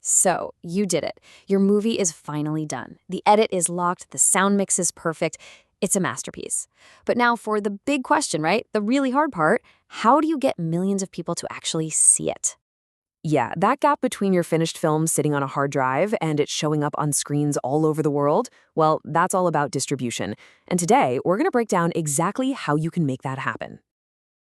So, you did it. Your movie is finally done. The edit is locked, the sound mix is perfect. It's a masterpiece. But now for the big question, right? The really hard part, how do you get millions of people to actually see it? Yeah, that gap between your finished film sitting on a hard drive and it showing up on screens all over the world, well, that's all about distribution. And today, we're going to break down exactly how you can make that happen.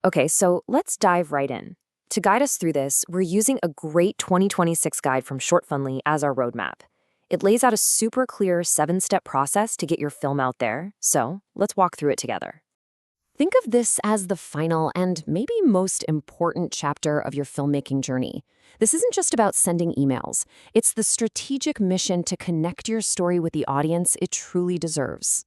Okay, so let's dive right in. To guide us through this, we're using a great 2026 guide from Shortfundly as our roadmap. It lays out a super clear 7-step process to get your film out there, so let's walk through it together. Think of this as the final and maybe most important chapter of your filmmaking journey. This isn't just about sending emails. It's the strategic mission to connect your story with the audience it truly deserves.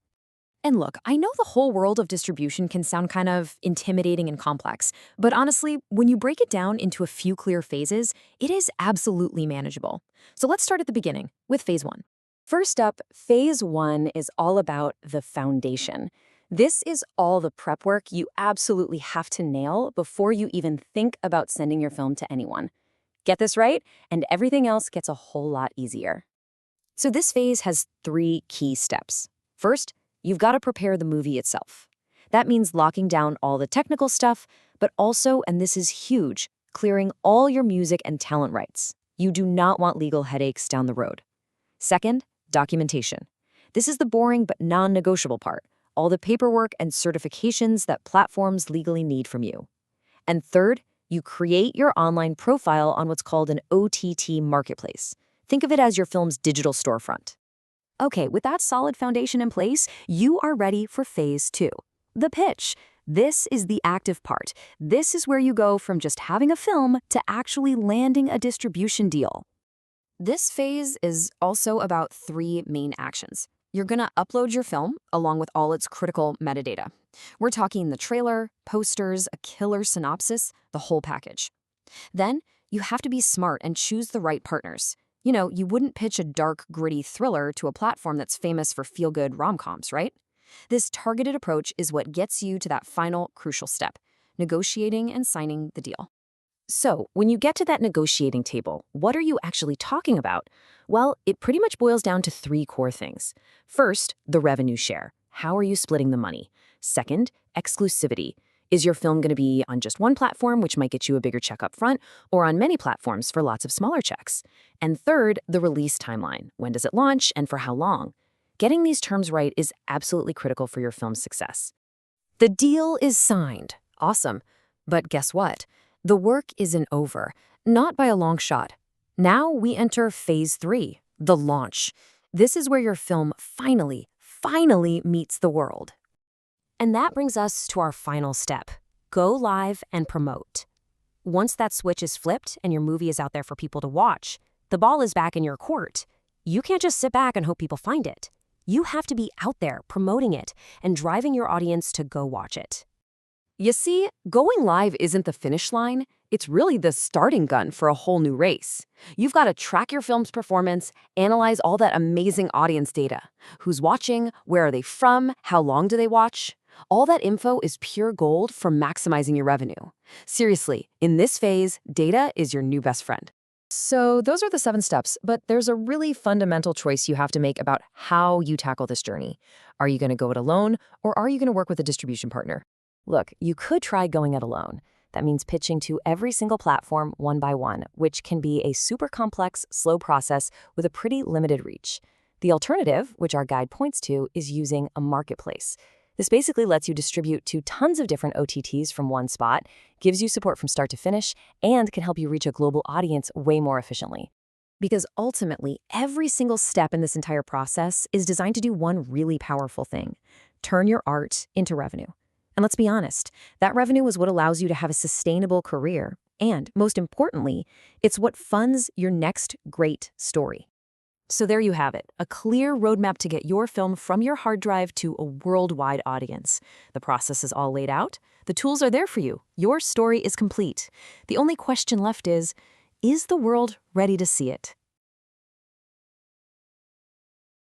And look, I know the whole world of distribution can sound kind of intimidating and complex, but honestly, when you break it down into a few clear phases, it is absolutely manageable. So let's start at the beginning with phase 1. First up, phase 1 is all about the foundation. This is all the prep work you absolutely have to nail before you even think about sending your film to anyone. Get this right, and everything else gets a whole lot easier. So this phase has 3 key steps. First, you've got to prepare the movie itself. That means locking down all the technical stuff, but also, and this is huge, clearing all your music and talent rights. You do not want legal headaches down the road. Second, documentation. This is the boring but non-negotiable part, all the paperwork and certifications that platforms legally need from you. And third, you create your online profile on what's called an OTT marketplace. Think of it as your film's digital storefront. Okay, with that solid foundation in place, you are ready for phase 2, the pitch. This is the active part. This is where you go from just having a film to actually landing a distribution deal. This phase is also about 3 main actions. You're gonna upload your film along with all its critical metadata. We're talking the trailer, posters, a killer synopsis, the whole package. Then, you have to be smart and choose the right partners. You know, you wouldn't pitch a dark, gritty thriller to a platform that's famous for feel-good rom-coms, right? This targeted approach is what gets you to that final crucial step, negotiating and signing the deal. So, when you get to that negotiating table, what are you actually talking about? Well, it pretty much boils down to 3 core things. First, the revenue share. How are you splitting the money? Second, exclusivity. Is your film going to be on just one platform, which might get you a bigger check up front, or on many platforms for lots of smaller checks? And third, the release timeline. When does it launch and for how long? Getting these terms right is absolutely critical for your film's success. The deal is signed. Awesome. But guess what? The work isn't over. Not by a long shot. Now we enter phase 3, the launch. This is where your film finally meets the world. And that brings us to our final step, go live and promote. Once that switch is flipped and your movie is out there for people to watch, the ball is back in your court. You can't just sit back and hope people find it. You have to be out there promoting it and driving your audience to go watch it. You see, going live isn't the finish line. It's really the starting gun for a whole new race. You've got to track your film's performance, analyze all that amazing audience data. Who's watching? Where are they from? How long do they watch? All that info is pure gold for maximizing your revenue. Seriously, in this phase, data is your new best friend. So those are the 7 steps, but there's a really fundamental choice you have to make about how you tackle this journey. Are you going to go it alone, or are you going to work with a distribution partner? Look, you could try going it alone. That means pitching to every single platform one by one, which can be a super complex, slow process with a pretty limited reach. The alternative, which our guide points to, is using a marketplace. This basically lets you distribute to tons of different OTTs from one spot, gives you support from start to finish, and can help you reach a global audience way more efficiently. Because ultimately, every single step in this entire process is designed to do one really powerful thing: turn your art into revenue. And let's be honest, that revenue is what allows you to have a sustainable career. And most importantly, it's what funds your next great story. So there you have it, a clear roadmap to get your film from your hard drive to a worldwide audience. The process is all laid out. The tools are there for you. Your story is complete. The only question left is the world ready to see it?